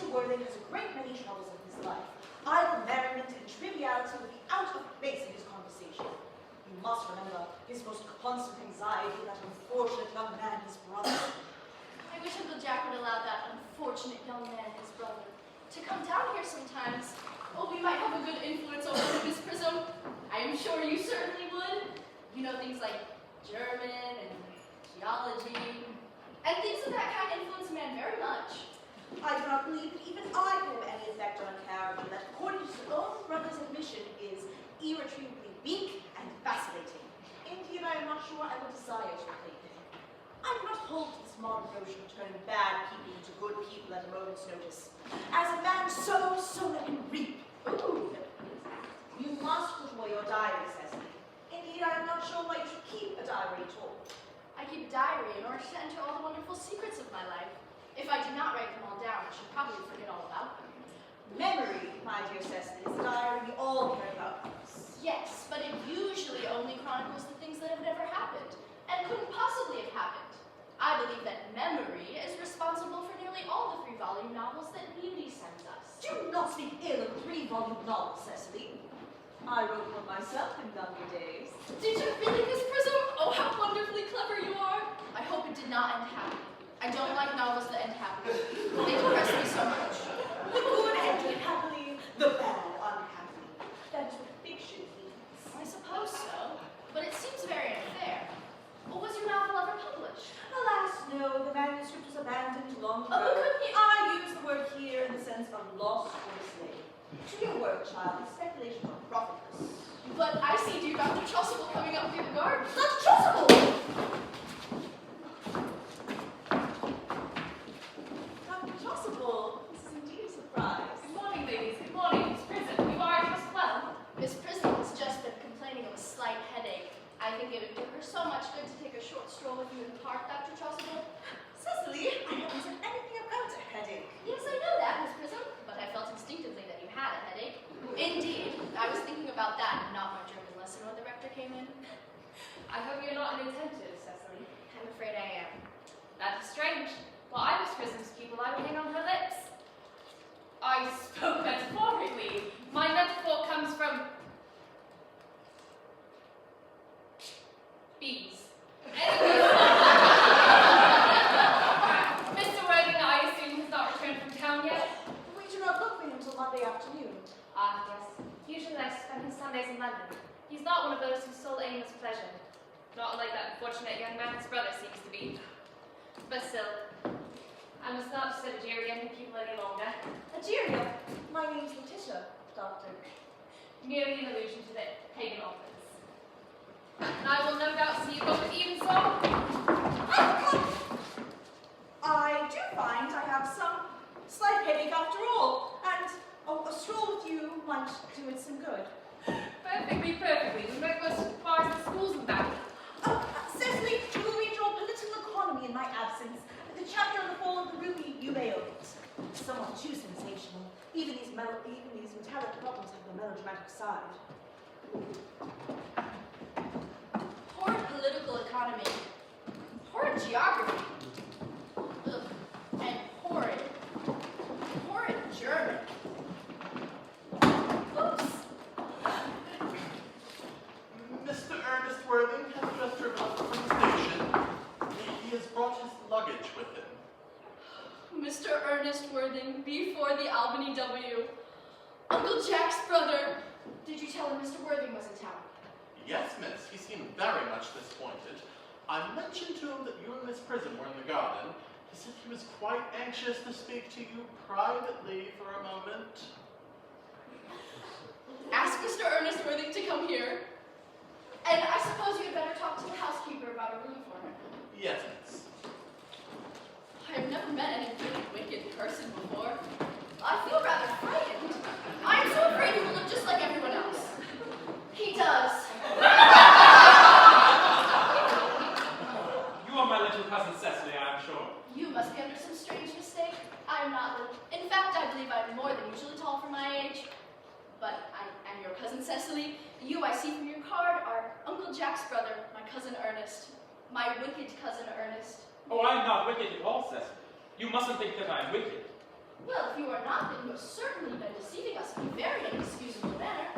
Worthing has a great many troubles in his life. Idle merriment and triviality would be out of place in his conversation. You must remember his most constant anxiety, that unfortunate young man, his brother. I wish Uncle Jack would allow that unfortunate young man, his brother, to come down here sometimes. Oh, we might have a good influence over him, Miss Prism. I am sure you certainly would. You know, things like German and geology, and things of that kind influence a man very much. I do not believe that even I can have any effect on a character that, according to his own brother's admission, is irretrievably weak and vacillating. Indeed, I am not sure I would desire to play him. I do not hold to this modern notion of turning bad people into good people at a moment's notice. As a man sows, so let him reap. Ooh. You must put away your diary, Cecily. Indeed, I am not sure why you should keep a diary at all. I keep a diary in order to enter all the wonderful secrets of my life. If I did not write them all down, I should probably forget all about them. Memory, my dear Cecily, is a diary we all care about. Yes, but it usually only chronicles the things that have never happened, and couldn't possibly have happened. I believe that memory is responsible for nearly all the 3-volume novels that Beauty sends us. Do not speak ill of 3-volume novels, Cecily. I wrote one myself in younger days. Did you really, Miss Prism? Oh, how wonderfully clever you are. I hope it did not end happily. I don't like novels that end happily. They depress me so much. The good ended happily, the bad unhappily. That is what fiction means. I suppose so, but it seems very unfair. Well, was your novel ever published? Alas, no. The manuscript was abandoned long ago. Oh, but couldn't you? I use the word here in the sense of lost or mislaid. To your work, child, these speculations are profitless. But I see dear Dr. Trussell coming up through the garden. Dr. Trussell! Dr. Trussell, this is indeed a surprise. Good morning, ladies. Good morning, Miss Prism. You are just well. Miss Prism has just been complaining of a slight headache. I think it would do her so much good to take a short stroll with you in the park, Dr. Trussell. Cecily, I haven't said anything about a headache. Yes, I know that, Miss Prism, but I felt instinctively that you had a headache. Indeed, I was thinking about that and not my German lesson when the rector came in. I hope you're not inattentive, Cecily. I'm afraid I am. That is strange. While I was Prism's pupil, I would hang on her lips. I spoke metaphorically. My metaphor comes from bees. Anyway, Mr. Worthing, I assume, has not returned from town yet? We do not look for him until Monday afternoon. Ah, yes. Usually I spend his Sundays in London. He's not one of those whose sole aim is pleasure. Not unlike that unfortunate young man his brother seems to be. But still, I must not disturb Egeria and people any longer. Egeria, my name's Letitia, Doctor. Merely an allusion to the pagan office. And I will no doubt see you both at evensong. I do find I have some slight headache after all, and a stroll with you might do it some good. Perfectly, perfectly. We might go as far as the schools and back. Cecily, you will read your political economy in my absence. The chapter on the fall of the rupee, you may open it. Somewhat too sensational. Even these metallic problems have a melodramatic side. Poor political economy. Poor geography. Ugh. And horrid German. Oops. Mr. Ernest Worthing has just driven up from the station. He has brought his luggage with him. Mr. Ernest Worthing, before the Albany W. Uncle Jack's brother. Did you tell him Mr. Worthing was in town? Yes, miss. He seemed very much disappointed. I mentioned to him that you and Miss Prism were in the garden. He said he was quite anxious to speak to you privately for a moment. Ask Mr. Ernest Worthing to come here. And I suppose you had better talk to the housekeeper about a room for him. Yes, miss. I've never met any really wicked person before. I feel rather frightened. I'm so afraid he will look just like everyone else. He does. You are my little cousin Cecily, I am sure. You must be under some strange mistake. I am not little. In fact, I believe I am more than usually tall for my age. But I am your cousin Cecily. You, I see from your card, are Uncle Jack's brother, my cousin Ernest. My wicked cousin Ernest. Oh, I am not wicked at all, Cecily. You mustn't think that I am wicked. Well, if you are not, then you have certainly been deceiving us in a very inexcusable manner.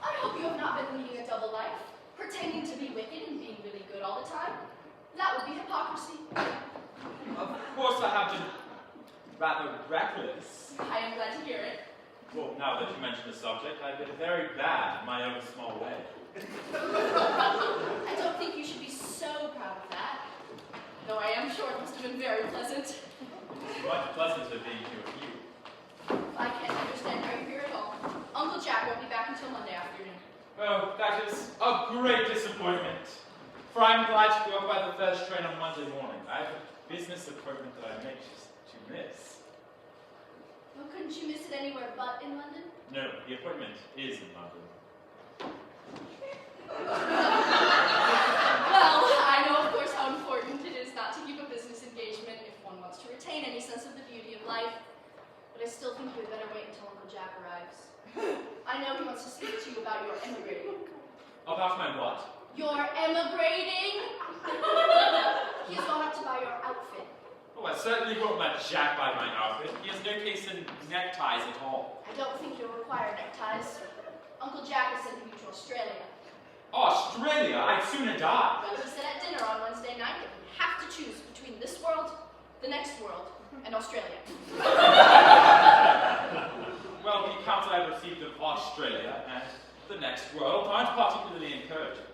I hope you have not been leading a double life, pretending to be wicked and being really good all the time. That would be hypocrisy. Of course I have been rather reckless. I am glad to hear it. Well, now that you mention the subject, I've been very bad in my own small way. I don't think you should be so proud of that. Though I am sure it must have been very pleasant. It's much pleasanter being here with you. I can't understand how you're here at all. Uncle Jack won't be back until Monday afternoon. Oh, that is a great disappointment. For I'm glad to go up by the first train on Monday morning. I have a business appointment that I make to miss. Well, couldn't you miss it anywhere but in London? No, the appointment is in London. Well, I know, of course, how important it is not to keep a business engagement if one wants to retain any sense of the beauty of life. But I still think you had better wait until Uncle Jack arrives. I know he wants to speak to you about your emigrating. About my what? Your emigrating? He's gone up to buy your outfit. Oh, I certainly won't let Jack buy my outfit. He has no taste in neckties at all. I don't think you'll require neckties. Uncle Jack is sending you to Australia. Australia? I'd sooner die. Well, he said at dinner on Wednesday night that we have to choose between this world, the next world, and Australia. Well, the accounts I have received of Australia and the next world aren't particularly encouraging.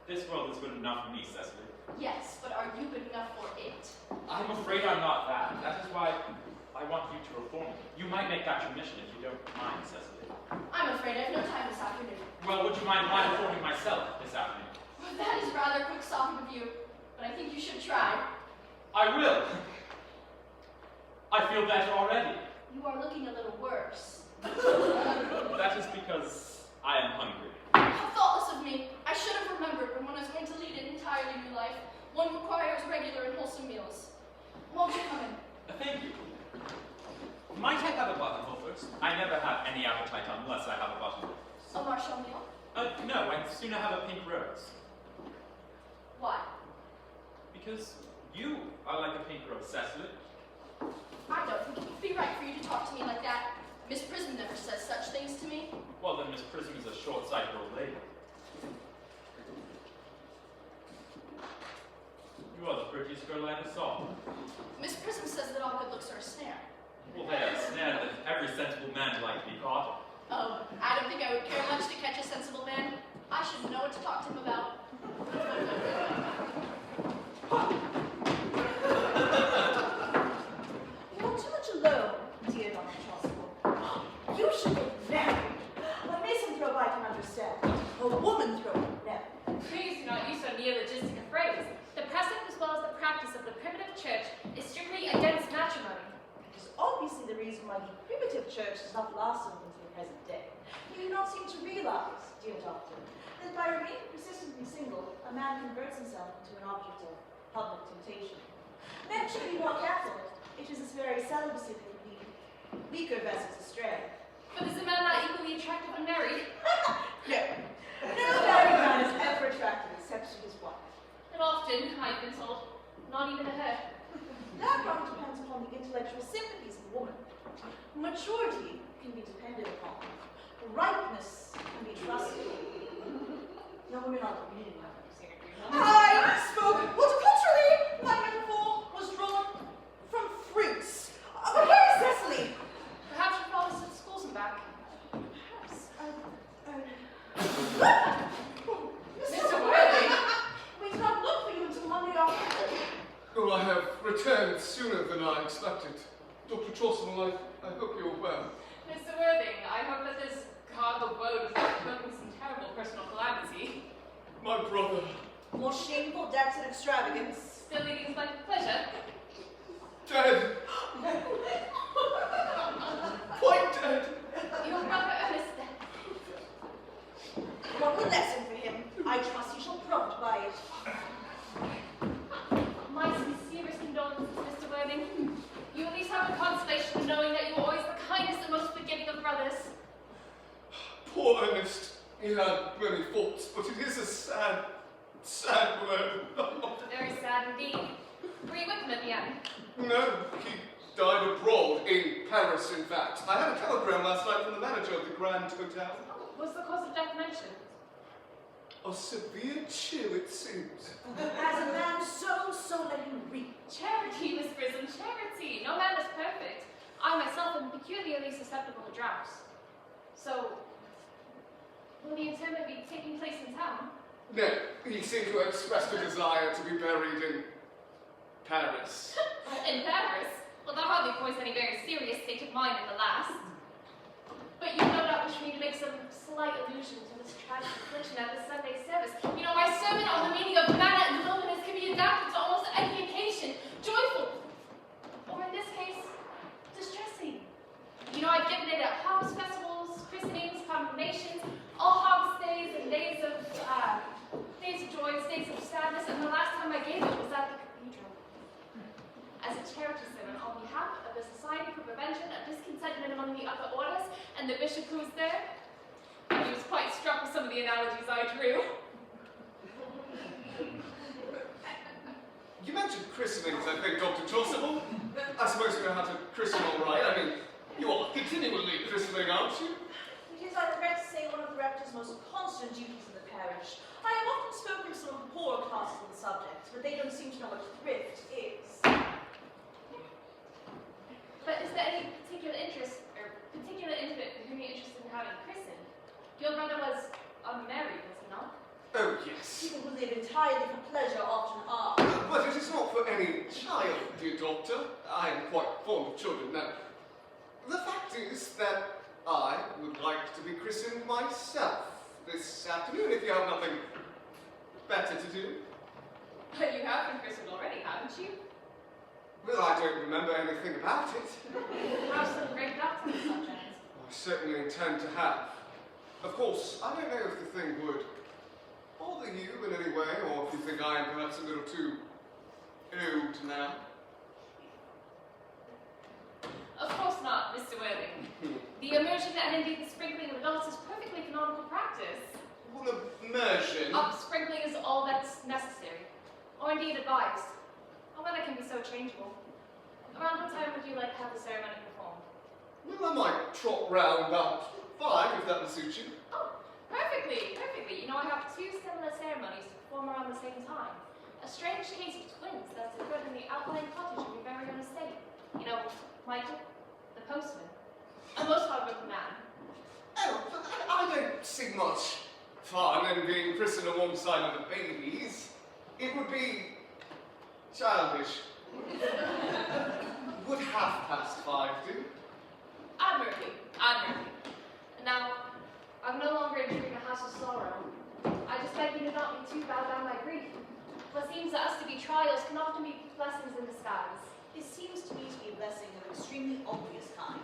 This world is good enough for me, Cecily. Yes, but are you good enough for it? I'm afraid I'm not that. That is why I want you to reform me. You might make that your mission if you don't mind, Cecily. I'm afraid I have no time this afternoon. Well, would you mind my reforming myself this afternoon? Well, that is rather quixotic of you, but I think you should try. I will. I feel better already. You are looking a little worse. That is because I am hungry. How thoughtless of me. I should have remembered when one is going to lead an entirely new life, one requires regular and wholesome meals. Won't you come in? Thank you. Might I have a buttonhole first? I never have any appetite unless I have a buttonhole. A Marshall meal? No, I'd sooner have a pink rose. Why? Because you are like a pink rose, Cecily. I don't think it would be right for you to talk to me like that. Miss Prism never says such things to me. Well, then Miss Prism is a short-sighted old lady. You are the prettiest girl I ever saw. Miss Prism says that all good looks are a snare. Well, they are a snare that every sensible man would like to be caught in. Oh, I don't think I would care much to catch a sensible man. I should know what to talk to him about. You're too much alone, dear Dr. Chasuble. You should get married. A misanthrope I can understand. A woman-thrope, never. Please do not use so neologistic a phrase. The precedent as well as the practice of the primitive church is strictly against matrimony. It is obviously the reason why the primitive church has not lasted until the present day. You do not seem to realize, dear doctor, that by remaining persistently single, a man converts himself into an object of public temptation. Men should be more careful. It is this very celibacy that can lead weaker vessels astray. But is a man not equally attractive when married? No. No married man is ever attractive except to his wife. And often, I've been told, not even to her. That one depends upon the intellectual sympathies of a woman. Maturity can be depended upon. Ripeness can be trusted. No, women are really not I spoke horticulturally. My metaphor was drawn from fruits. But where is Cecily? Perhaps your father sent schools and back. Perhaps. Mr. Worthing! We did not look for you until Monday afternoon. Oh, I have returned sooner than I expected. Dr. Chasuble, I hope you're well. Mr. Worthing, I hope that this cargo boat is not provoking some terrible personal calamity. My brother. More shameful debts and extravagance. Still leading his life of pleasure. Dead. Quite dead. Your brother Earnest dead. What a lesson for him. I trust he shall profit by it. My sincerest condolences, Mr. Worthing. You at least have the consolation of knowing that you were always the kindest and most forgiving of brothers. Poor Earnest. He had many faults, but it is a sad, sad word. Very sad indeed. Were you with him at the end? No, he died abroad, in Paris, in fact. I had a telegram last night from the manager of the Grand Hotel. Was the cause of death mentioned? A severe chill, it seems. As a man so let him reap. Charity, Miss Prism, charity. No man is perfect. I myself am peculiarly susceptible to drafts. So, will the interment be taking place in town? No, he seemed to have expressed a desire to be buried in Paris. In Paris? Well, that hardly points any very serious state of mind at the last. But you no doubt wish me to make some slight allusion to this tragic affliction at the Sunday service. You know, my sermon on the meaning of manna and the wilderness can be adapted to almost any occasion. Joyful. Or in this case, distressing. You know, I've given it at harvest festivals, christenings, confirmations, all harvest days and days of joy, days of sadness, and the last time I gave it was at the cathedral. As a charity sermon on behalf of the Society for Prevention of Discontentment among the Upper Orders and the bishop who was there. And he was quite struck with some of the analogies I drew. You mentioned christenings, I think, Dr. Chaucerville. I suppose you know how to christen all right. I mean, you are continually christening, aren't you? It is, I regret to say, one of the rector's most constant duties in the parish. I have often spoken to some of the poorer classes on the subject, but they don't seem to know what thrift is. But is there any particular interest, or particular infant whom you're interested in having christened? Your brother was unmarried, was he not? Oh, yes. People who live entirely for pleasure often are. But it is not for any child, dear doctor. I am quite fond of children now. The fact is that I would like to be christened myself this afternoon, if you have nothing better to do. But you have been christened already, haven't you? Well, I don't remember anything about it. Have some great doubts on the subject. I certainly intend to have. Of course, I don't know if the thing would bother you in any way, or if you think I am perhaps a little too old now. Of course not, Mr. Worthing. The immersion and indeed the sprinkling of adults is perfectly canonical practice. Well, immersion. Sprinkling is all that's necessary, or indeed advised. Although that can be so changeable. Around what time would you like to have the ceremony performed? Well, I might trot round about 5, if that will suit you. Oh, perfectly, perfectly. You know, I have 2 similar ceremonies to perform around the same time. A strange case of twins that's occurred in the outlying cottage of your very own estate. You know, Michael, the postman. A most hard-working man. Oh, but I don't see much fun in being christened alongside of the babies. It would be childish. Would 5:30 do? Admirably, admirably. And now, I'm no longer entering a house of sorrow. I just beg you to not be too bowed down by grief. What seems to us to be trials can often be blessings in disguise. This seems to me to be a blessing of an extremely obvious kind.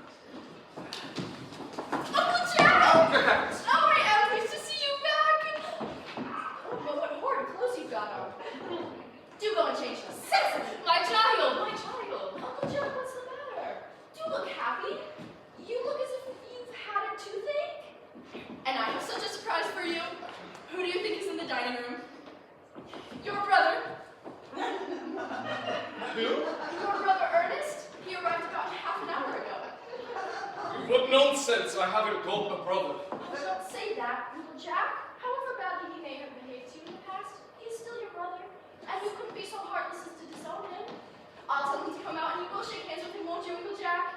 Uncle Jack! Oh, good heavens! Oh, I am pleased to see you back! Oh, but what horrid clothes you've got on. Do go and change them. Citizen! My child! My child! Uncle Jack, what's the matter? Do look happy. You look as if you've had a toothache. And I have such a surprise for you. Who do you think is in the dining room? Your brother. Who? Your brother Ernest. He arrived about half an hour ago. What nonsense! I haven't got a brother. Oh, don't say that, Uncle Jack. However badly he may have behaved to you in the past, he is still your brother. And you couldn't be so heartless as to disown him. I'll tell him to come out and you will shake hands with him, won't you, Uncle Jack?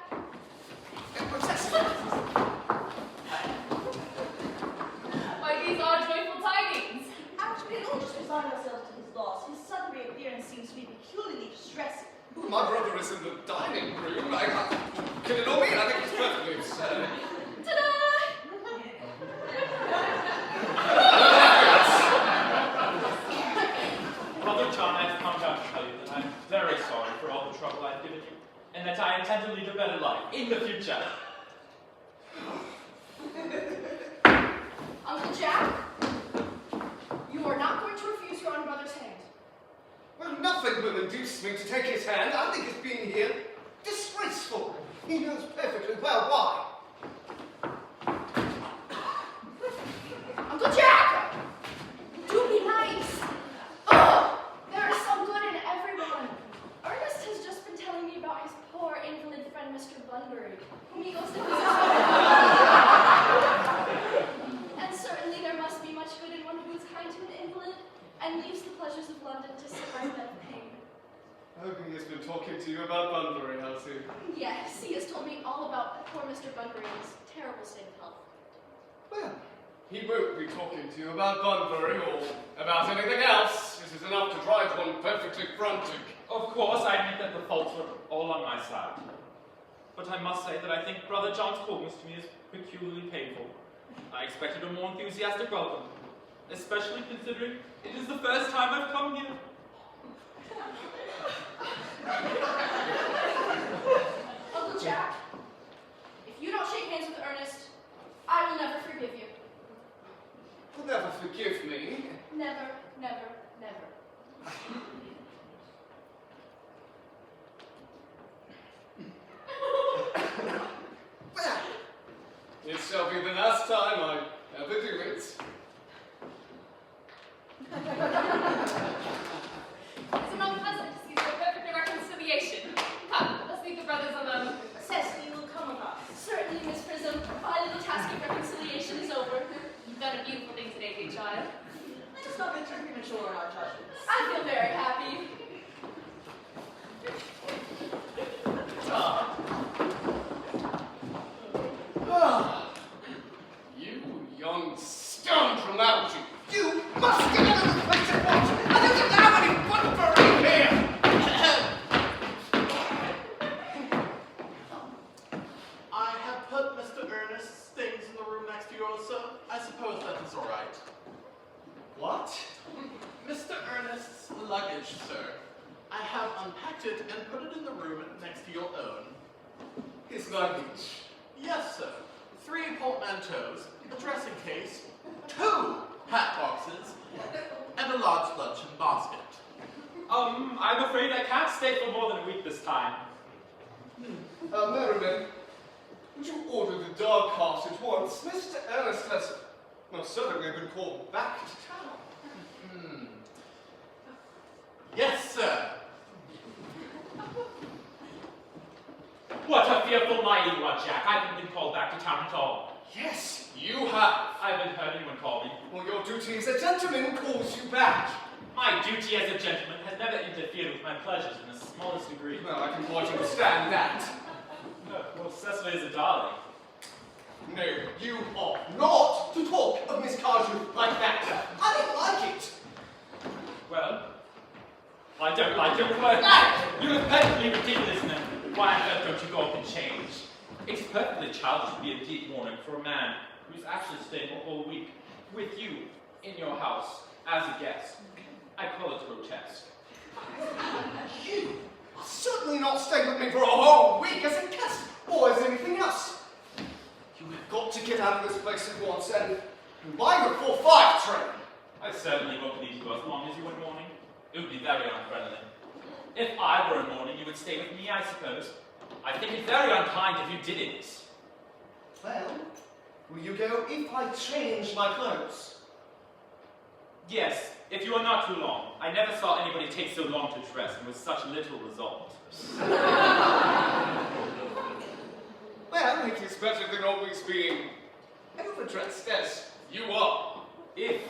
Why, these are joyful tidings. Actually, don't just resign ourselves to his loss. His sudden reappearance seems to be peculiarly distressing. My brother is in the dining room. Can it all mean? I think it's perfectly absurd. Ta-da! Brother John, I've come down to tell you that I'm very sorry for all the trouble I've given you, and that I intend to lead a better life in the future. Uncle Jack, you are not going to refuse your own brother's hand. Well, nothing will induce me to take his hand. I think his being here disgraceful. He knows perfectly well why. Uncle Jack! Do be nice. Oh, there is some good in everyone. Ernest has just been telling me about his poor invalid kind to an invalid, and leaves the pleasures of London to sit by a bed of pain. I hope he has been talking to you about Bunbury, has he? Yes, he has told me all about poor Mr. Bunbury and his terrible state of health. Well, he won't be talking to you about Bunbury or about anything else. This is enough to drive one perfectly frantic. Of course, I admit that the faults were all on my side. But I must say that I think Brother John's coldness to me is peculiarly painful. I expected a more enthusiastic welcome, especially considering it is the first time I've come here. Uncle Jack, if you don't shake hands with Ernest, I will never forgive you. You'll never forgive me. Never, never, never. Well, it shall be the last time I ever do it. It's not pleasant to see so perfect a reconciliation. Come, let's leave the brothers alone. Cecily will come with us. Certainly, Miss Prism, my little task of reconciliation is over. You've done a beautiful thing today, dear child. Let us not be too premature in our judgments. I feel very happy. You young scoundrel Algy, you must get out of this place at once! I don't have any Bunbury here! I have put Mr. Earnest's things in the room next to yours, sir. I suppose that is all right. What? Mr. Earnest's luggage, sir. I have unpacked it and put it in the room next to your own. His luggage. Yes, sir. 3 portmanteaus, a dressing case, 2 hat boxes, and a large luncheon basket. I'm afraid I can't stay for more than a week this time. Merriman, would you order the dog cart at once? Mr. Earnest has most certainly been called back to town. Yes, sir. What a fearful lie you are, Jack. I haven't been called back to town at all. Yes, you have. I haven't heard anyone call me. Well, your duty as a gentleman calls you back. My duty as a gentleman has never interfered with my pleasures in the smallest degree. Well, I can quite understand that. Well, Cecily is a darling. No, you ought not to talk of Miss Cardew like that. I don't like it. Well, I don't like your work. You're perfectly ridiculous, man. Why on earth don't you go up and change? It's perfectly childish to be a deep mourning for a man who's actually staying a whole week with you in your house as a guest. I call it grotesque. You are certainly not staying with me for a whole week as a guest or as anything else. You have got to get out of this place at once and buy the 4-5 train. I certainly won't leave you as long as you were mourning. It would be very unfriendly. If I were in mourning, you would stay with me, I suppose. I think it very unkind if you didn't. Well, will you go if I change my clothes? Yes, if you are not too long. I never saw anybody take so long to dress and with such little result. Well, it is better than always being overdressed as you are. If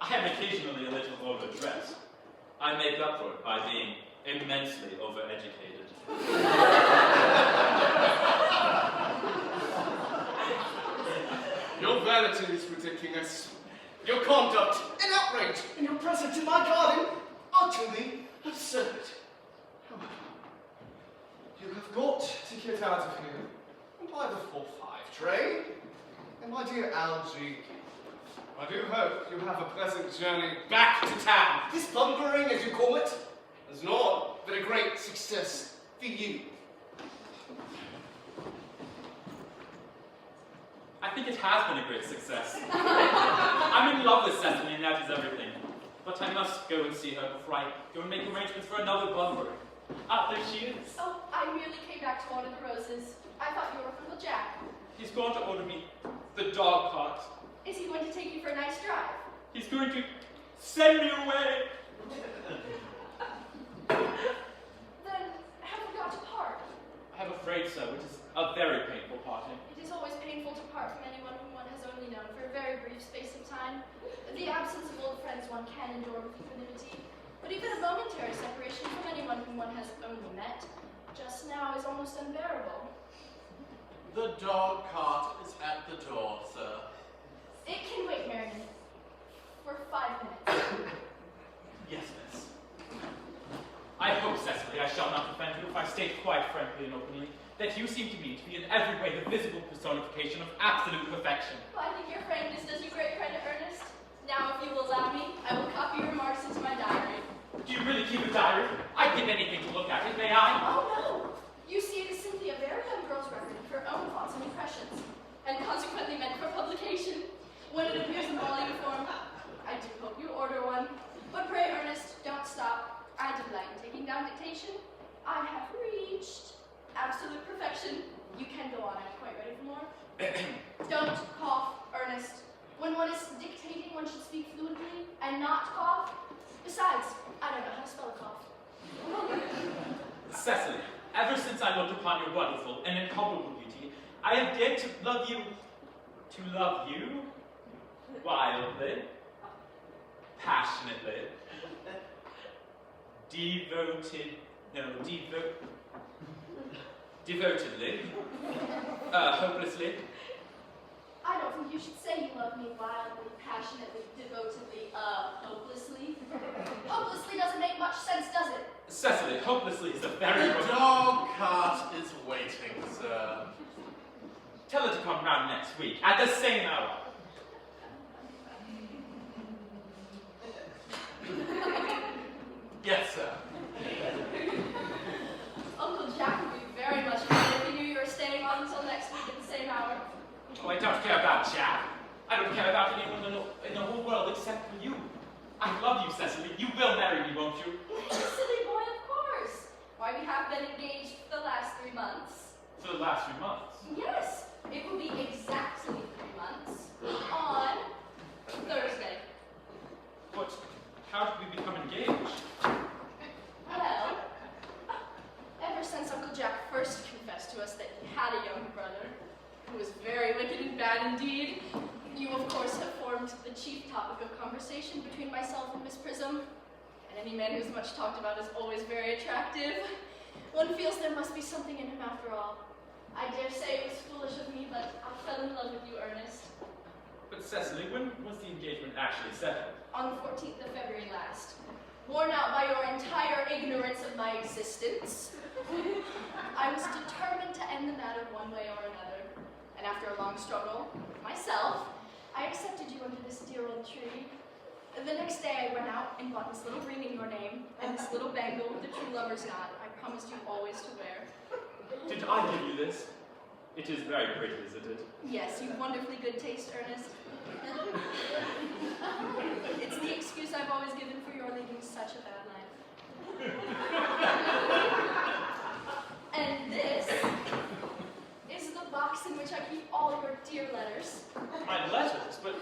I am occasionally a little overdressed, I make up for it by being immensely overeducated. Your vanity is ridiculous. Your conduct, an outrage, and your presence in my garden, utterly absurd. However, you have got to get out of here and buy the 4-5 train. And my dear Algy, I do hope you have a pleasant journey back to town. This bunkering, as you call it, has not been a great success for you. I think it has been a great success. I'm in love with Cecily and that is everything. But I must go and see her before I go and make arrangements for another Bunbury. Ah, there she is. Oh, I merely came back to order the roses. I thought you were Uncle Jack. He's going to order me the dog cart. Is he going to take you for a nice drive? He's going to send me away. Then, have we got to part? I'm afraid so. It is a very painful parting. It is always painful to part from anyone whom one has only known for a very brief space of time. The absence of old friends friends one can endure with equanimity, but even a momentary separation from anyone whom one has only met just now is almost unbearable. The dog cart is at the door, sir. It can wait, Marion, for 5 minutes. Yes, miss. I hope, Cecily, I shall not offend you if I state quite frankly and openly that you seem to me to be in every way the visible personification of absolute perfection. Well, I think your frankness does you great credit, Ernest. Now, if you will allow me, I will copy your remarks into my diary. Do you really keep a diary? I'd give anything to look at it, may I? Oh, no. You see, it is simply a very young girl's record of her own thoughts and impressions, and consequently meant for publication. When it appears in volume form, I do hope you order one. But pray, Ernest, don't stop. I delight in taking down dictation. I have reached absolute perfection. You can go on. I'm quite ready for more. Don't cough, Ernest. When one is dictating, one should speak fluently and not cough. Besides, I don't know how to spell a cough. Cecily, ever since I looked upon your wonderful and incomparable beauty, I have dared to love you, wildly, passionately, devotedly, hopelessly. I don't think you should say you love me wildly, passionately, devotedly, hopelessly. Hopelessly doesn't make much sense, does it? Cecily, hopelessly is a very... The dog cart is waiting, sir. Tell her to come round next week, at the same hour. Yes, sir. Uncle Jack would be very much glad if he knew you were staying on until next week at the same hour. Oh, I don't care about Jack. I don't care about anyone in the whole world except for you. I love you, Cecily. You will marry me, won't you? You silly boy, of course. Why, we have been engaged for the last 3 months. For the last 3 months. Yes, it will be exactly 3 months on Thursday. But how did we become engaged? Well, ever since Uncle Jack first confessed to us that he had a younger brother, who was very wicked and bad indeed, you, of course, have formed the chief topic of conversation between myself and Miss Prism. And any man who's much talked about is always very attractive. One feels there must be something in him after all. I dare say it was foolish of me, but I fell in love with you, Ernest. But Cecily, when was the engagement actually settled? On the 14th of February last. Worn out by your entire ignorance of my existence, I was determined to end the matter one way or another. And after a long struggle with myself, I accepted you under this dear old tree. The next day I went out and bought this little ring in your name and this little bangle with the true lover's knot I promised you always to wear. Did I give you this? It is very pretty, isn't it? Yes, you've wonderfully good taste, Ernest. It's the excuse I've always given for your leading such a bad life. And this is the box in which I keep all your dear letters. My letters? But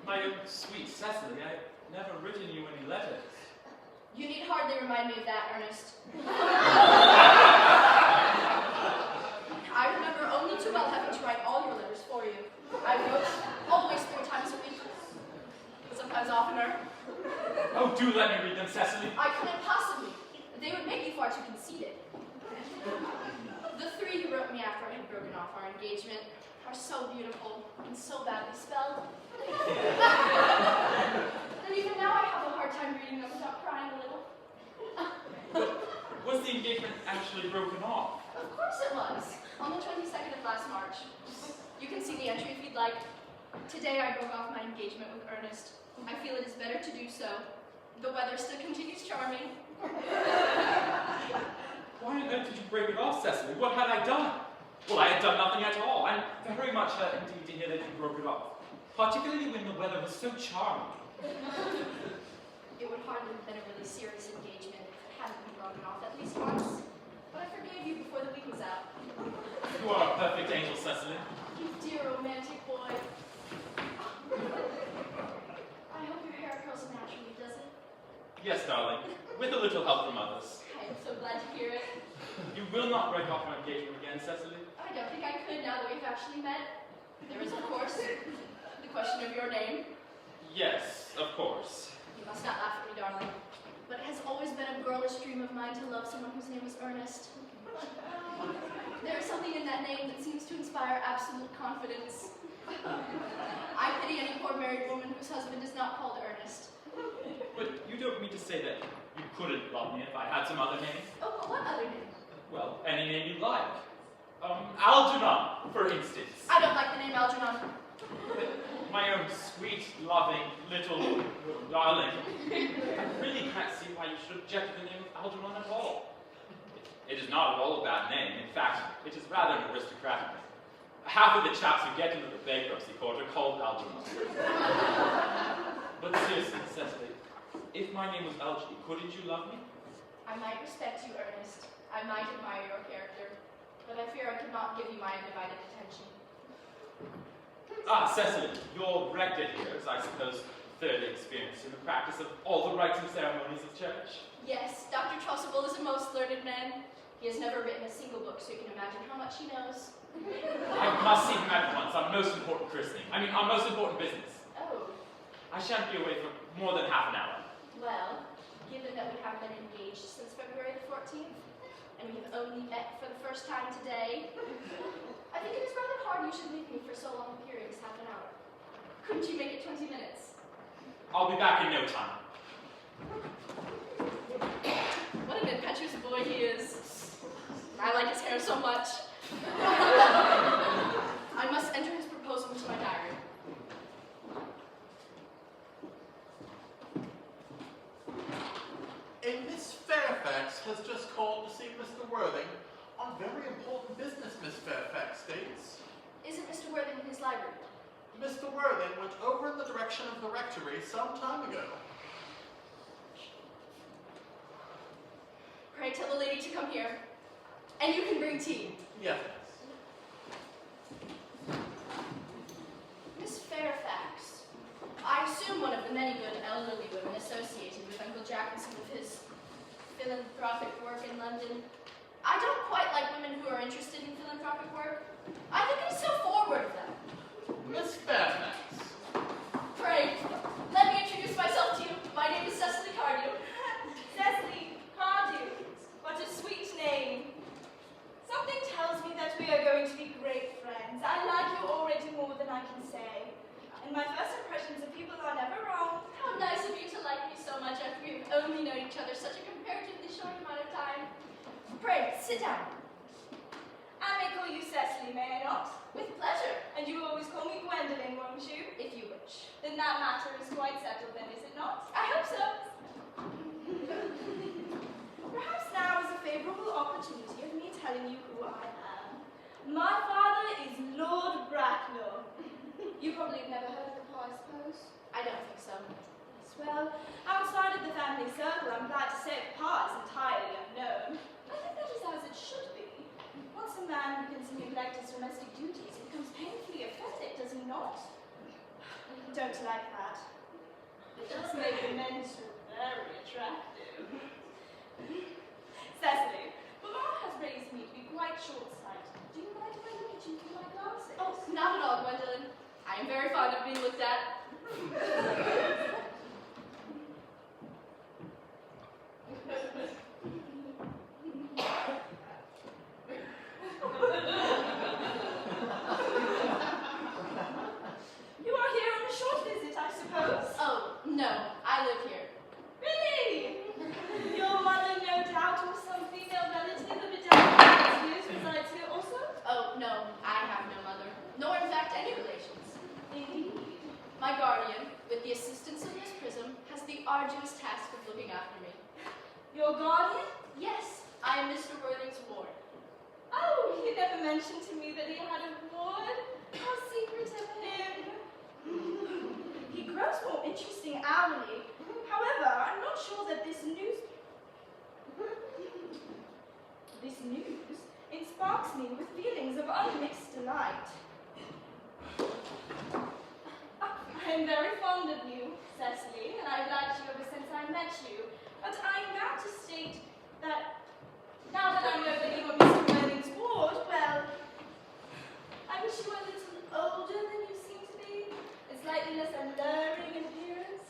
my own sweet Cecily, I've never written you any letters. You need hardly remind me of that, Ernest. I remember only too well having to write all your letters for you. I wrote always 3 times a week, sometimes oftener. Oh, do let me read them, Cecily. I couldn't possibly. They would make you far too conceited. The 3 you wrote me after I had broken off our engagement are so beautiful and so badly spelled. And even now I have a hard time reading them without crying a little. Was the engagement actually broken off? Of course it was. On the 22nd of last March. You can see the entry if you'd like. Today I broke off my engagement with Earnest. I feel it is better to do so. The weather still continues charming. Why on earth did you break it off, Cecily? What had I done? Well, I had done nothing at all. I'm very much hurt indeed to hear that you broke it off. Particularly when the weather was so charming. It would hardly have been a really serious engagement if it hadn't been broken off at least once. But I forgave you before the week was out. You are a perfect angel, Cecily. You dear romantic boy. I hope your hair curls naturally, does it? Yes, darling. With a little help from others. I am so glad to hear it. You will not break off our engagement again, Cecily? I don't think I could now that we've actually met. There is, of course, the question of your name. Yes. Yes, of course. You must not laugh at me, darling. But it has always been a girlish dream of mine to love someone whose name was Earnest. There is something in that name that seems to inspire absolute confidence. I pity any poor married woman whose husband is not called Earnest. But you don't mean to say that you couldn't love me if I had some other name? Oh, but what other name? Well, any name you like. Algernon, for instance. I don't like the name Algernon. My own sweet, loving, little darling. I really can't see why you should object to the name of Algernon at all. It is not at all a bad name. In fact, it is rather an aristocratic name. Half of the chaps who get into the bankruptcy court are called Algernon. But seriously, Cecily, if my name was Algie, couldn't you love me? I might respect you, Ernest. I might admire your character. But I fear I could not give you my undivided attention. Ah, Cecily, your rector here is, I suppose, thoroughly experienced in the practice of all the rites and ceremonies of church. Yes, Dr. Trustable is a most learned man. He has never written a single book, so you can imagine how much he knows. I must see him at once. Our most important christening. Our most important business. Oh, I shan't be away for more than half an hour. well, given that we have been engaged since February the 14th, and we have only met for the first time today, I think it is rather hard you should leave me for so long a period as half an hour. Couldn't you make it 20 minutes? I'll be back in no time. What an impetuous boy he is. I like his hair so much. I must enter his proposal into my diary. A Miss Fairfax has just called to see Mr. Worthing on very important business, Miss Fairfax states. Isn't Mr. Worthing in his library? Mr. Worthing went over in the direction of the rectory some time ago. Pray tell the lady to come here. And you can bring tea. Yes. Miss Fairfax. I assume one of the many good elderly women associated with Uncle Jack and some of his philanthropic work in London. I don't quite like women who are interested in philanthropic work. I think it is so forward of them. Miss Fairfax. Pray, let me introduce myself to you. My name is Cecily Cardew. Cecily Cardew. What a sweet name. Something tells me that we are going to be great friends. I like you already more than I can say. And my first impressions of people are never wrong. How nice of you to like me so much after we've only known each other such a comparatively short amount of time. Pray, sit down. I may call you Cecily, may I not? With pleasure, And you will always call me Gwendolyn, won't you? if you wish. Then that matter is quite settled then, is it not? I hope so. Perhaps now is a favourable opportunity of me telling you who I am. My father is Lord Bracknell. You probably have never heard of the paw, I suppose? I don't think so. Yes, well, outside of the family circle, I'm glad to say that Pa is entirely unknown. I think that is as it should be. Once a man begins to neglect his domestic duties, he becomes painfully effeminate, does he not? Don't like that. It does make the men so very attractive. Cecily, Mamma has raised me to be quite short-sighted. Do you mind if I look at you through my glasses? Oh, not at all, Gwendolyn. I am very fond of being looked at. You are here on a short visit, I suppose? Oh, no, I live here. Really? Your mother, no doubt, or some female relative of a down years resides here also? Oh, no, I have no mother, nor in fact any relations. Indeed. My guardian, with the assistance of Miss Prism, has the arduous task of looking after me. Your guardian? Yes, I am Mr. Worthing's ward. Oh, he never mentioned to me that he had a ward. How secretive of him. He grows more interesting hourly. However, I'm not sure that this news sparks me with feelings of unmixed delight. I am very fond of you, Cecily, and I've liked you ever since I met you. But I am bound to state that now that I know that you are Mr. Worthing's ward, well, I wish you were a little older than you seem to be, and slightly less alluring in appearance.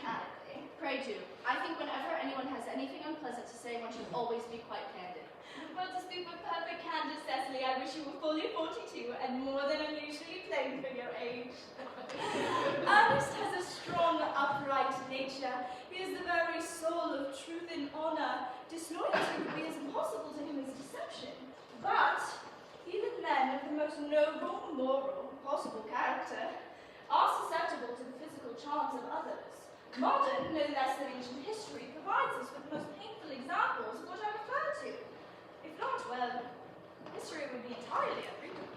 emphatically. Pray do. I think whenever anyone has anything unpleasant to say, one should always be quite candid. Well, to speak with perfect candor, Cecily, I wish you were fully 42 and more than unusually plain for your age. Ernest has a strong, upright nature. He is the very soul of truth and honor. Disloyalty would be as impossible to him as deception. But even men of the most noble, moral, possible character are susceptible to the physical charms of others. Modern, no less than ancient history, provides us with the most painful examples of what I refer to. If not, well, history would be entirely unreadable.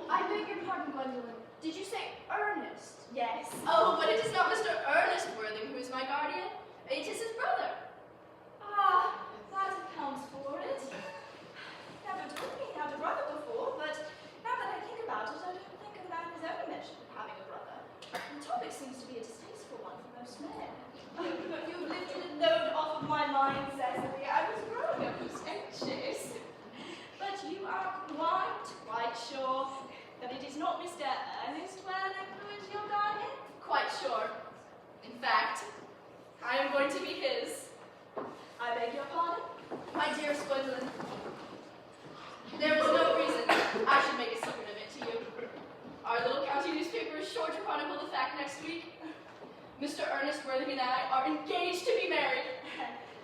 I beg your pardon, Gwendolyn. Did you say Earnest? Yes. Oh, but it is not Mr. Earnest Worthing who is my guardian. It is his brother. Ah, that accounts for it. Never told me he had a brother before, but now that I think about it, I don't think a man has ever mentioned of having a brother. The topic seems to be a distasteful one for most men. But you've lifted a load off of my mind, Cecily. I was growing a bit anxious. But you are quite sure that it is not Mr. Earnest Worthing who is your guardian? Quite sure. In fact, I am going to be his. I beg your pardon? My dearest Gwendolyn, there is no reason I should make a secret of it to you. Our little county newspaper is sure to chronicle the fact next week. Mr. Earnest Worthing and I are engaged to be married.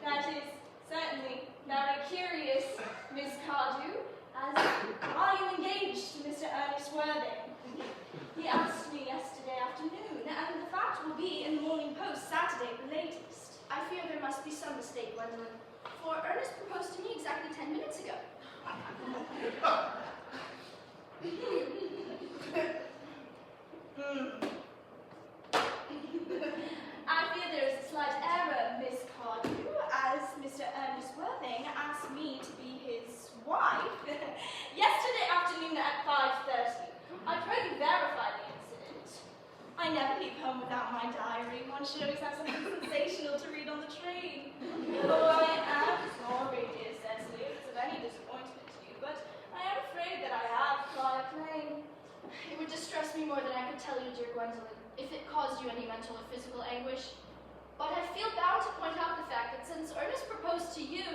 That is certainly very curious, Miss Cardew, as are you engaged to Mr. Earnest Worthing? He asked me yesterday afternoon, and the fact will be in the Morning Post Saturday at the latest. I fear there must be some mistake, Gwendolyn, for Ernest proposed to me exactly 10 minutes ago. I fear there is a slight error, Miss Cardew, as Mr. Earnest Worthing asked me to be his wife yesterday afternoon at 5:30. I pray you verify the incident. I never leave home without my diary. One should always have something sensational to read on the train. Oh, I am sorry, dear Cecily, if it's of any disappointment to you, but I am afraid that I have prior claim. It would distress me more than I could tell you, dear Gwendolyn, if it caused you any mental or physical anguish. But I feel bound to point out the fact that since Ernest proposed to you,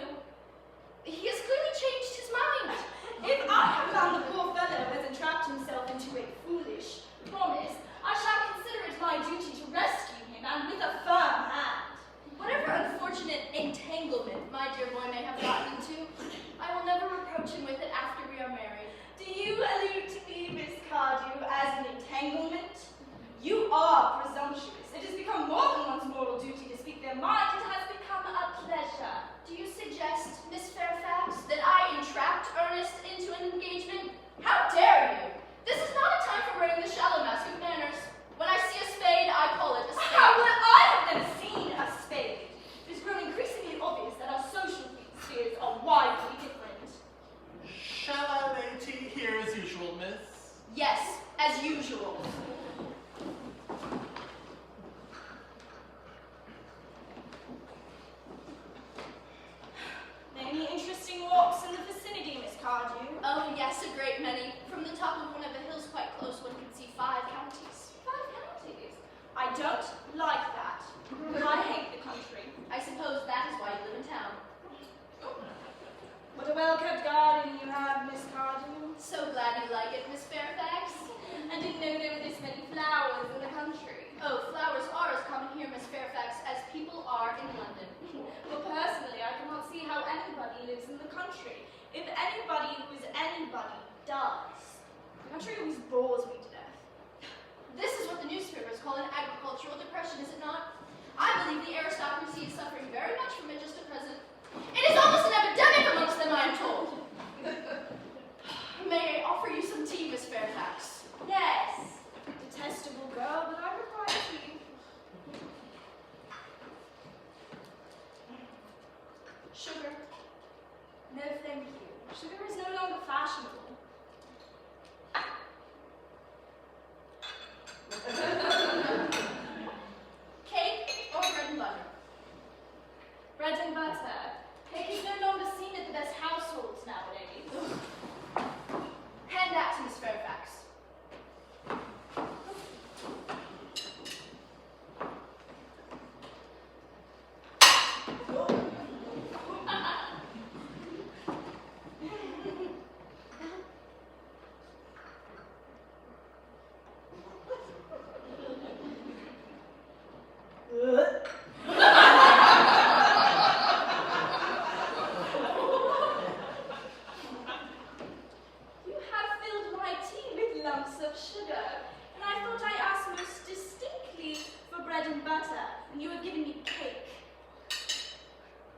he has clearly changed his mind. If I have found the poor fellow has entrapped himself into a foolish promise, I shall consider it my duty to rescue him, and with a firm hand. Whatever unfortunate entanglement my dear boy may have gotten into, I will never reproach him with it after we are married. Do you allude to me, Miss Cardew, as an entanglement? You are presumptuous. It has become more than one's moral duty to speak their mind. It has become a pleasure. Do you suggest, Miss Fairfax, that I entrapped Ernest into an engagement? How dare you? This is not a time for wearing the shallow mask of manners. When I see a spade, I call it a spade. How would I have never seen a spade? It has grown increasingly obvious that our social spheres are widely different. Shall I lay tea here as usual, miss? Yes, as usual. Many interesting walks in the vicinity, Miss Cardew. Oh, yes, a great many. From the top of one of the hills quite close, one can see 5 counties. 5 counties. I don't like that. I hate the country. I suppose that is why you live in town. What a well-kept garden you have, Miss Cardew. So glad you like it, Miss Fairfax. I didn't know there were this many flowers in the country. Oh, flowers are as common here, Miss Fairfax, as people are in London. Well, personally, I cannot see how anybody lives in the country. If anybody who is anybody does. The country always bores me to death. This is what the newspapers call an agricultural depression, is it not? I believe the aristocracy is suffering very much from it just at present. It is almost an epidemic amongst them, I am told. May I offer you some tea, Miss Fairfax? Yes. Detestable girl, but I require tea. Sugar? No, thank you. Sugar is no longer fashionable. Cake or bread and butter? and you have given me cake.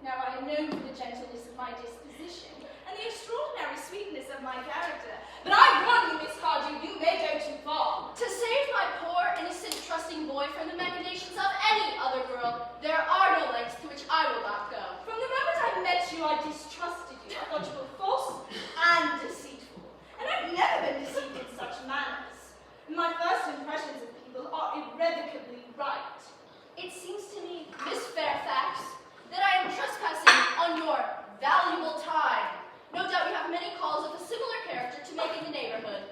Now I am known for the gentleness of my disposition, and the extraordinary sweetness of my character, but I warn you, Miss Cardew, you may go too far. To save my poor, innocent, trusting boy from the machinations of any other girl, there are no lengths to which I will not go. From the moment I met you, I distrusted you. I thought you were false and deceitful, and I've never been deceived in such manners. My first impressions of people are irrevocably right. It seems to me, Miss Fairfax, that I am trespassing on your valuable time. No doubt you have many calls of a similar character to make in the neighborhood.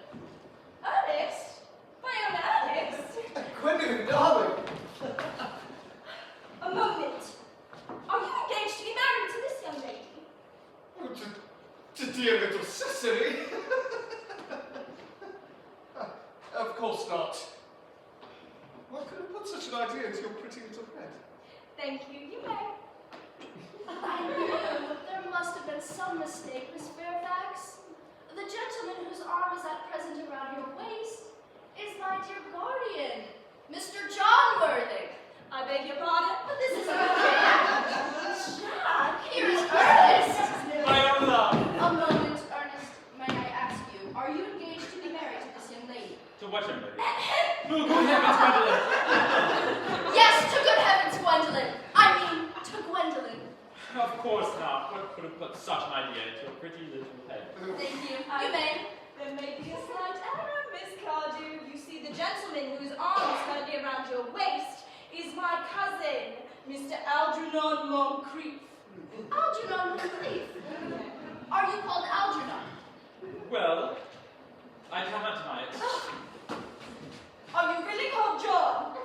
Ernest? My own Ernest? Gwendolyn, darling! A moment. Are you engaged to be married to this young lady? Oh, to dear little Cecily! Of course not. What could have put such an idea into your pretty little head? Thank you, you may. I knew there must have been some mistake, Miss Fairfax. The gentleman whose arm is at present around your waist is my dear guardian, Mr. John Worthing. I beg your pardon, But this is okay. Jack. Here is Ernest. My own love. A moment, Ernest. May I ask you, are you engaged to be married to this young lady? To what young lady? Oh, good heavens, Gwendolyn! Yes, to good heavens, Gwendolyn. I mean, to Gwendolyn. Of course not. What could have put such an idea into a pretty little head? Thank you. You may. There may be a slight error, Miss Cardew. You see, the gentleman whose arm is currently around your waist is my cousin, Mr. Algernon Moncrief. Algernon Moncrief. Are you called Algernon? Well, I cannot deny it. Are you really called John?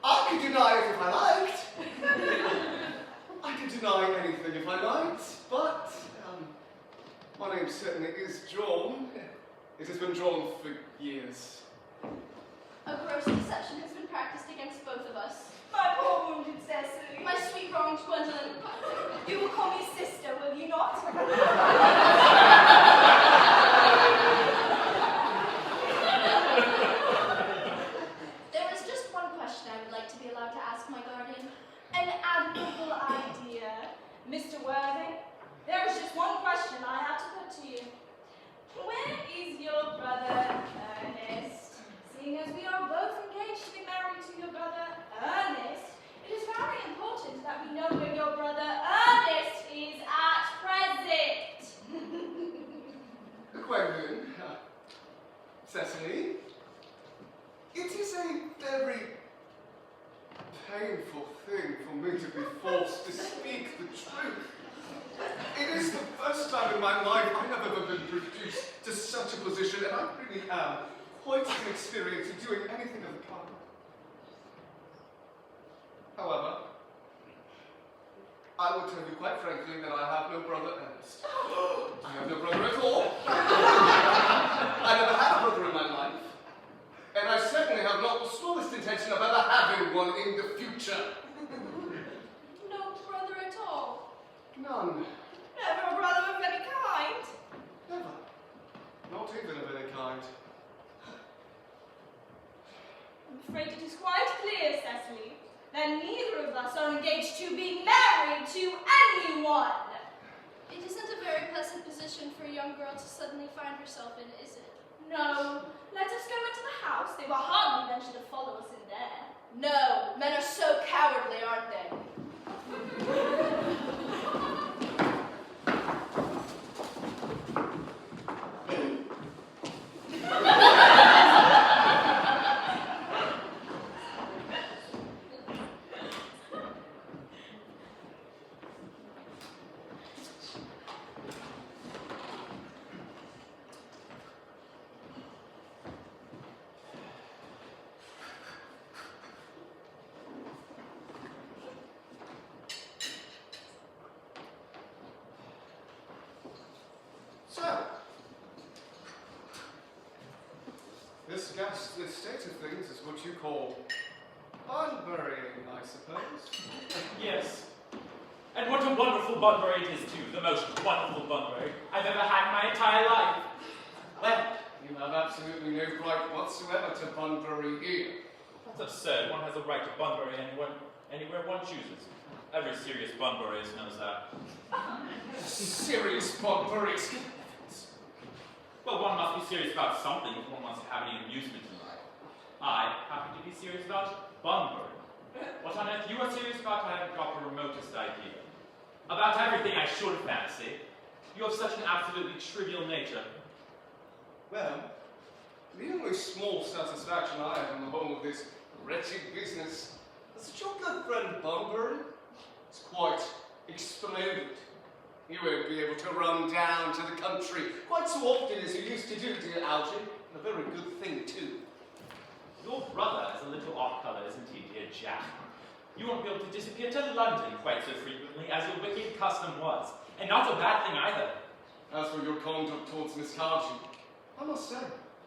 I could deny it if I liked. I could deny anything if I liked, but my name certainly is John. It has been drawn for years. A gross deception has been practiced against both of us. My poor wounded Cecily. My sweet wronged Gwendolyn. You will call me sister, will you not? There is just one question I would like to be allowed to ask my guardian. An admirable idea. Mr. Worthing, there is just one question I have to put to you. Where is your brother Ernest? Seeing as we are both engaged to be married to your brother Ernest, it is very important that we know where your brother Ernest is at present. Gwendolyn, Cecily, it is a very painful thing for me to be forced to speak the truth. It is the first time in my life I have ever been reduced to such a position, and I really am quite inexperienced in doing anything of the kind. However, I will tell you quite frankly that I have no brother Ernest. I have no brother at all. I never had a brother in my life. And I certainly have not the smallest intention of ever having one in the future. No brother at all. None. Never a brother of any kind. Never. Not even of any kind. I'm afraid it is quite clear, Cecily, that neither of us are engaged to be married to anyone. It isn't a very pleasant position for a young girl to suddenly find herself in, is it? No, let us go into the house. They will hardly venture to follow us in there. No, men are so cowardly, aren't they? So, this state of things is what you call unburying, I suppose. Yes. And what a wonderful Bunbury it is, too. The most wonderful Bunbury I've ever had in my entire life. Well, you have absolutely no right whatsoever to Bunbury here. That's absurd. One has a right to Bunbury anywhere one chooses. Every serious Bunburyist knows that. Serious Bunburyist? Well, one must be serious about something if one wants to have any amusement in life. I happen to be serious about Bunbury. What on earth you are serious about, I haven't got the remotest idea. About everything I should fancy. You have such an absolutely trivial nature. Well, the only small satisfaction I have in the whole of this wretched business is that your good friend Bunbury is quite exploded. You won't be able to run down to the country quite so often as you used to do, dear Algy. A very good thing, too. Your brother is a little off-colour, isn't he, dear Jack? You won't be able to disappear to London quite so frequently as your wicked custom was. And not a bad thing either. As for your conduct towards Miss Cargy, I must say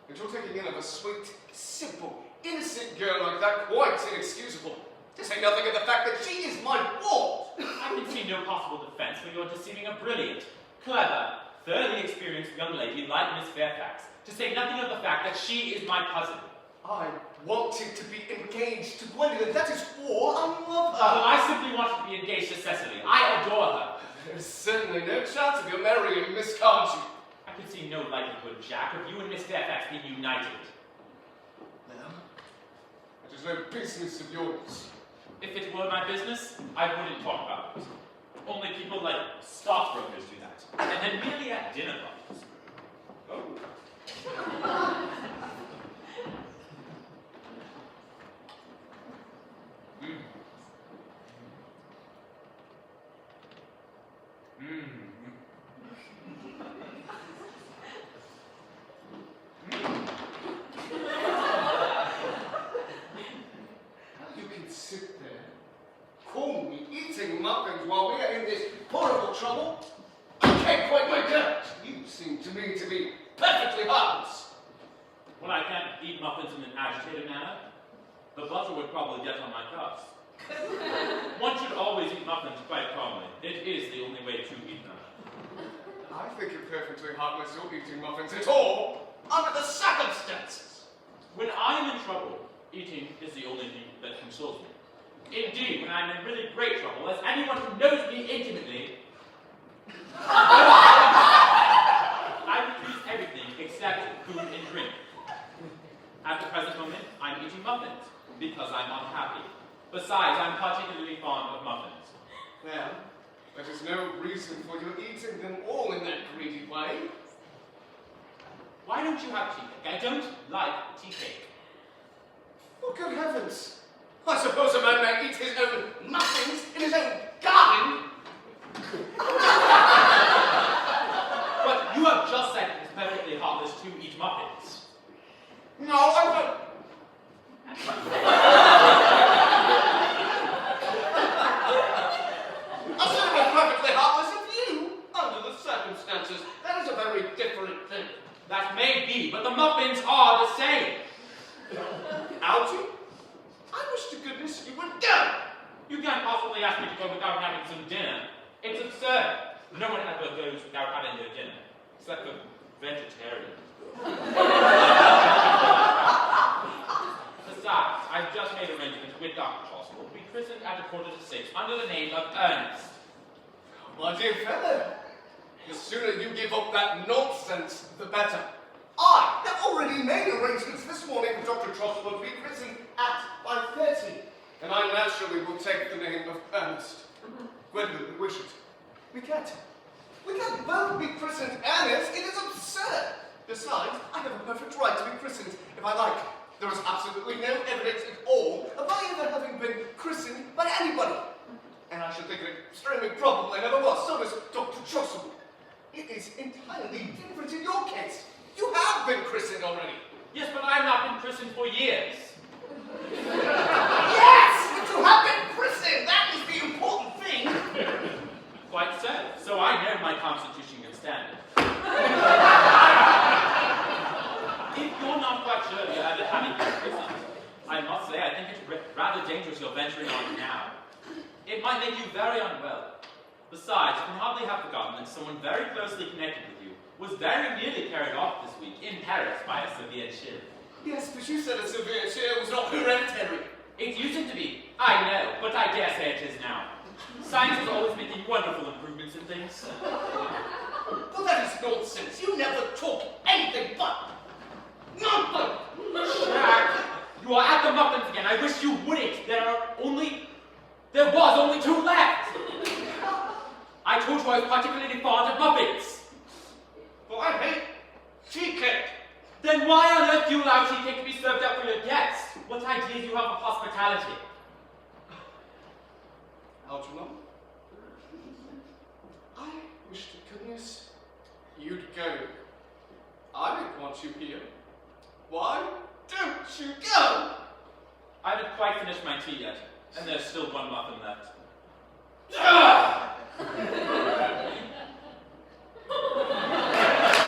that your taking in of a sweet, simple, innocent girl like that quite inexcusable. To say nothing of the fact that she is my ward. I can see no possible defence for your deceiving a brilliant, clever, thoroughly experienced young lady like Miss Fairfax, to say nothing of the fact that she is my cousin. I wanted to be engaged to Gwendolen, that is all. I love her. Well, I simply wanted to be engaged to Cecily. I adore her. There's certainly no chance of your marrying Miss Cargy. I can see no likelihood, Jack, of you and Miss Fairfax being united. Well, it is no business of yours. If it were my business, I wouldn't talk about it. Only people like stockbrokers do that. And then merely at dinner parties. Oh. You can sit there, coolly eating muffins while we are in this horrible trouble. I can't quite make out. You seem to me to be perfectly harmless. Well, I can't eat muffins in an agitated manner. The butter would probably get on my cuffs. One should always eat muffins quite calmly. It is the only way to eat them. I think you're perfectly harmless. You're eating muffins at all under the circumstances. When I'm in trouble, eating is the only thing that consoles me. Indeed, when I'm in really great trouble, as anyone who knows me intimately, I refuse everything except food and drink. At the present moment, I'm eating muffins because I'm unhappy. Besides, I'm particularly fond of muffins. Well, that is no reason for your eating them all in that greedy way. Why don't you have tea cake? I don't like tea cake. Oh, good heavens! I suppose a man may eat his own muffins in his own garden. But you have just said it's perfectly heartless to eat muffins. No, I don't. I said it was perfectly heartless of you, under the circumstances. That is a very different thing. That may be, but the muffins are the same. Algy, I wish to goodness you would go. You can't possibly ask me to go without having some dinner. It's absurd. No one ever goes without having their dinner, except for vegetarians. Besides, I've just made arrangements with Dr. Choswell to be christened at 5:45 under the name of Earnest. My dear fellow, the sooner you give up that nonsense, the better. I have already made arrangements this morning for Dr. Choswell to be christened at 5:30, and I naturally will take the name of Earnest. Gwendolen would wish it. We can't both be christened Earnest. It is absurd. Besides, I have a perfect right to be christened if I like. There is absolutely no evidence at all of my ever having been christened by anybody. And I should think it extremely probable I never was. So does Dr. Choswell. It is entirely different in your case. You have been christened already. Yes, but I've not been christened for years. Yes! But you have been christened! That is the important thing! Quite so. So I know my constitution can stand it. If you're not quite sure you're ever having been christened, I must say I think it's rather dangerous you're venturing on now. It might make you very unwell. Besides, you can hardly have forgotten that someone very closely connected with you was very nearly carried off this week in Paris by a severe chill. Yes, but you said a severe chill was not hereditary. It used to be. I know, but I dare say it is now. Science is always making wonderful improvements in things. Well, that is nonsense. You never talk anything but nonsense. Jack, you are at the muffins again. I wish you wouldn't. There was only 2 left. I told you I was particularly fond of muffins. Well, I hate tea cake. Then why on earth do you allow tea cake to be served up for your guests? What idea do you have of hospitality? Algernon, I wish to goodness you'd go. I don't want you here. Why don't you go? I haven't quite finished my tea yet, and there's still 1 muffin left.